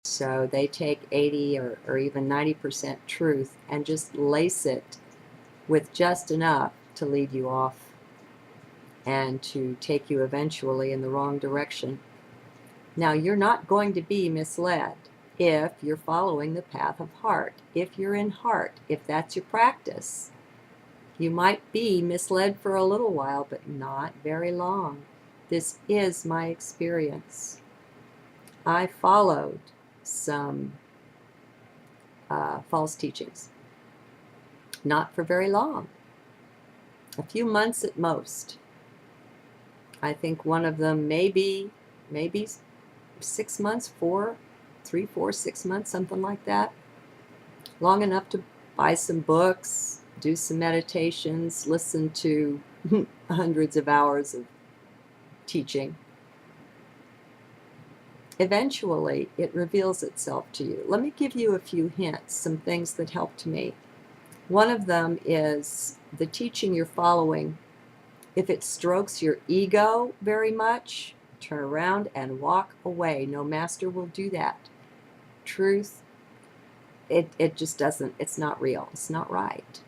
So they take 80 or even 90% truth and just lace it with just enough to lead you off and to take you eventually in the wrong direction. Now, you're not going to be misled if you're following the path of heart, if you're in heart, if that's your practice. You might be misled for a little while, but not very long. This is my experience. I followed some false teachings, not for very long, a few months at most. I think one of them maybe 6 months, 3, 4, 6 months, something like that. Long enough to buy some books, do some meditations, listen to hundreds of hours of teaching. Eventually, it reveals itself to you. Let me give you a few hints, some things that helped me. One of them is the teaching you're following. If it strokes your ego very much, turn around and walk away. No master will do that. Truth, it just doesn't, it's not real. It's not right.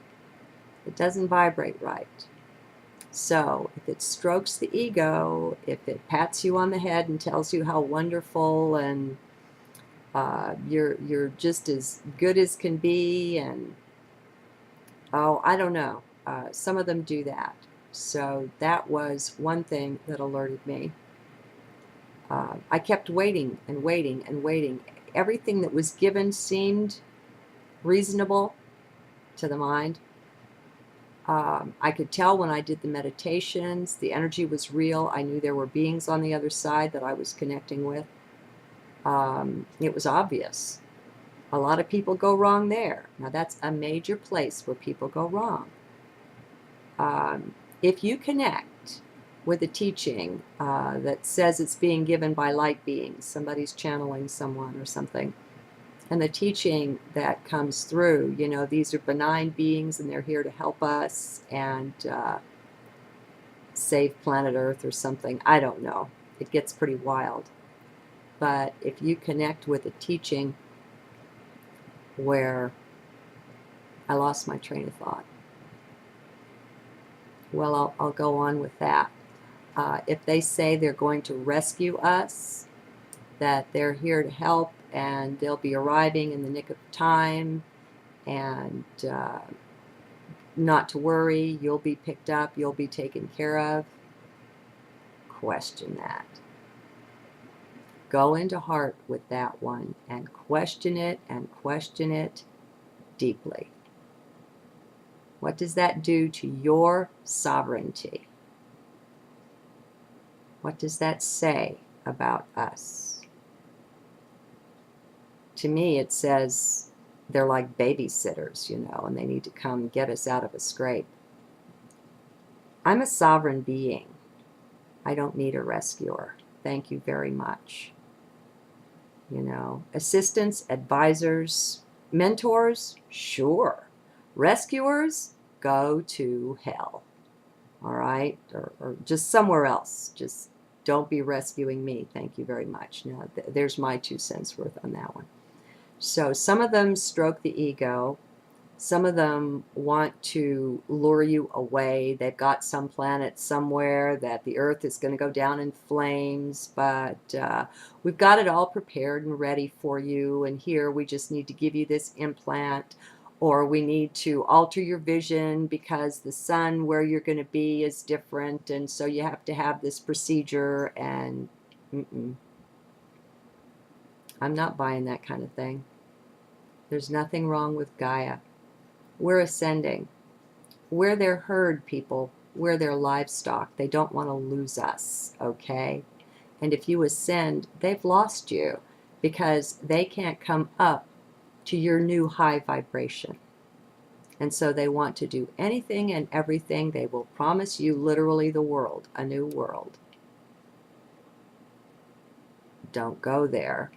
It doesn't vibrate right. So if it strokes the ego, if it pats you on the head and tells you how wonderful and you're just as good as can be, and oh, I don't know. Some of them do that. So that was one thing that alerted me. I kept waiting and waiting and waiting. Everything that was given seemed reasonable to the mind. I could tell when I did the meditations, the energy was real. I knew there were beings on the other side that I was connecting with. It was obvious. A lot of people go wrong there. Now that's a major place where people go wrong. If you connect with a teaching that says it's being given by light beings, somebody's channeling someone or something, and the teaching that comes through, you know, these are benign beings and they're here to help us and save planet Earth or something. I don't know. It gets pretty wild. But if you connect with a teaching where I lost my train of thought, well, I'll go on with that. If they say they're going to rescue us, that they're here to help and they'll be arriving in the nick of time, and not to worry, you'll be picked up, you'll be taken care of, question that. Go into heart with that one and question it deeply. What does that do to your sovereignty? What does that say about us? To me, it says they're like babysitters, you know, and they need to come get us out of a scrape. I'm a sovereign being. I don't need a rescuer. Thank you very much. You know, assistants, advisors, mentors, sure. Rescuers, go to hell. All right? Or just somewhere else. Just don't be rescuing me. Thank you very much. Now, there's my 2 cents worth on that one. So some of them stroke the ego. Some of them want to lure you away. They've got some planet somewhere that the Earth is going to go down in flames, but we've got it all prepared and ready for you, and here we just need to give you this implant, or we need to alter your vision because the sun where you're going to be is different, and so you have to have this procedure, and I'm not buying that kind of thing. There's nothing wrong with Gaia. We're ascending. We're their herd, people. We're their livestock. They don't want to lose us, okay? And if you ascend, they've lost you because they can't come up to your new high vibration. And so they want to do anything and everything. They will promise you literally the world, a new world. Don't go there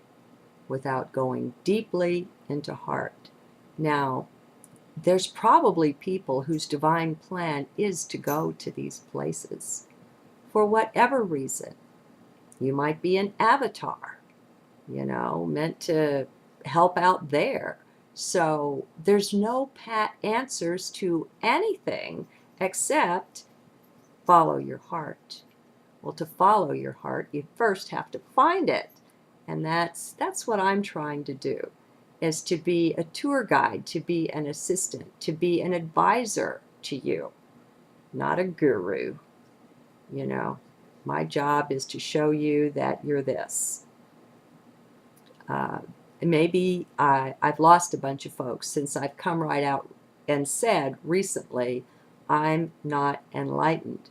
without going deeply into heart. Now, there's probably people whose divine plan is to go to these places for whatever reason. You might be an avatar. meant to help out there. So there's no pat answers to anything except follow your heart. Well, to follow your heart, you first have to find it. And that's what I'm trying to do, is to be a tour guide, to be an assistant, to be an advisor to you, not a guru. You know, my job is to show you that you're this. Uh, Maybe I've lost a bunch of folks since I've come right out and said recently, I'm not enlightened.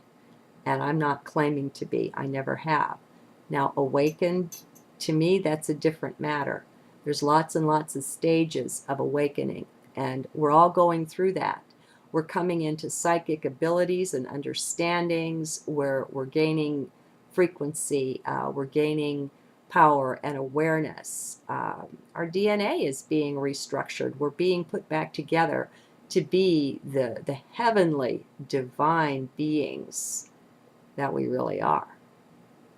And I'm not claiming to be. I never have. Now, awakened, to me, that's a different matter. There's lots and lots of stages of awakening, and we're all going through that. We're coming into psychic abilities and understandings where we're gaining frequency, we're gaining power and awareness. Our DNA is being restructured. We're being put back together to be the heavenly, divine beings that we really are,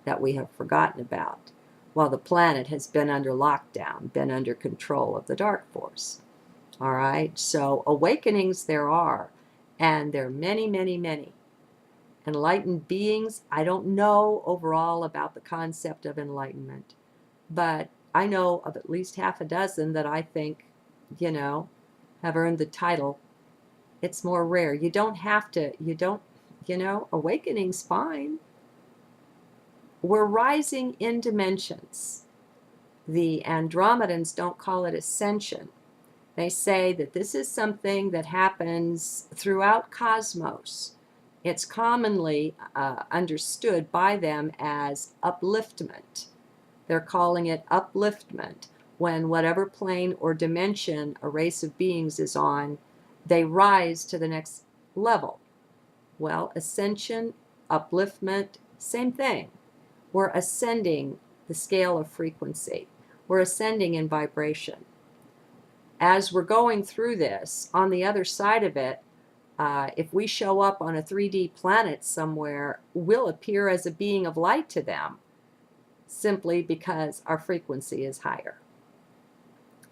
that we have forgotten about, while the planet has been under lockdown, been under control of the dark force. All right, so awakenings there are, and there are many, many, many. Enlightened beings, I don't know overall about the concept of enlightenment, but I know of at least half a dozen that I think, have earned the title. It's more rare. You don't have to, awakening's fine. We're rising in dimensions. The Andromedans don't call it ascension. They say that this is something that happens throughout cosmos. It's commonly understood by them as upliftment. They're calling it upliftment when whatever plane or dimension a race of beings is on, they rise to the next level. Well, ascension, upliftment, same thing. We're ascending the scale of frequency. We're ascending in vibration. As we're going through this, on the other side of it, if we show up on a 3D planet somewhere, we'll appear as a being of light to them, simply because our frequency is higher.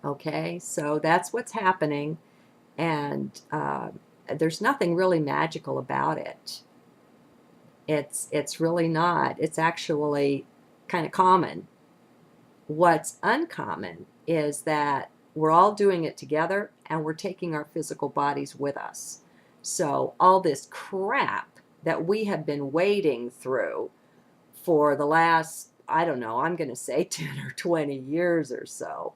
Okay, so that's what's happening, and there's nothing really magical about it. It's really not. It's actually kind of common. What's uncommon is that we're all doing it together and we're taking our physical bodies with us. So all this crap that we have been wading through for the last, I don't know, I'm going to say 10 or 20 years or so,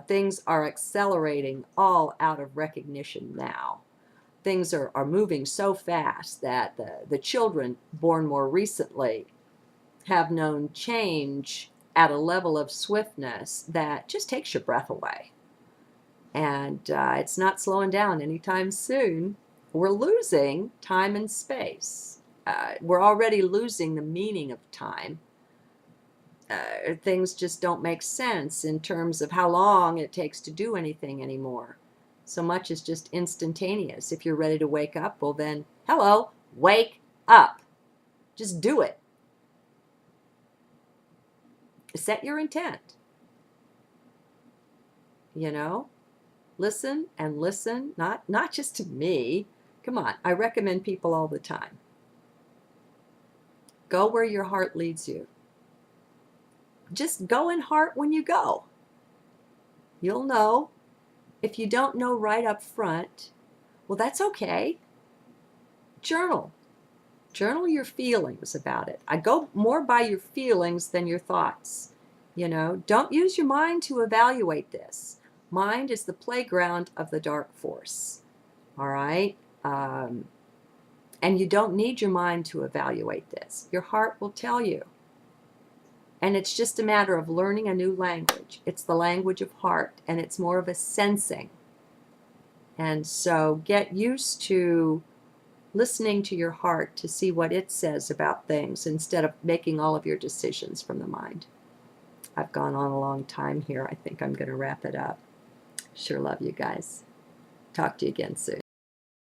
things are accelerating all out of recognition now. Things are moving so fast that the children born more recently have known change at a level of swiftness that just takes your breath away. And it's not slowing down anytime soon. We're losing time and space. We're already losing the meaning of time. Things just don't make sense in terms of how long it takes to do anything anymore. So much is just instantaneous. If you're ready to wake up, well then, hello, wake up. Just do it. Set your intent. Listen and listen, not just to me. Come on, I recommend people all the time. Go where your heart leads you. Just go in heart when you go. You'll know. If you don't know right up front, well, that's okay. Journal. Journal your feelings about it. I go more by your feelings than your thoughts. Don't use your mind to evaluate this. Mind is the playground of the dark force. All right? And you don't need your mind to evaluate this. Your heart will tell you. And it's just a matter of learning a new language. It's the language of heart, and it's more of a sensing. And so get used to listening to your heart to see what it says about things instead of making all of your decisions from the mind. I've gone on a long time here. I think I'm going to wrap it up. Sure love you guys. Talk to you again soon.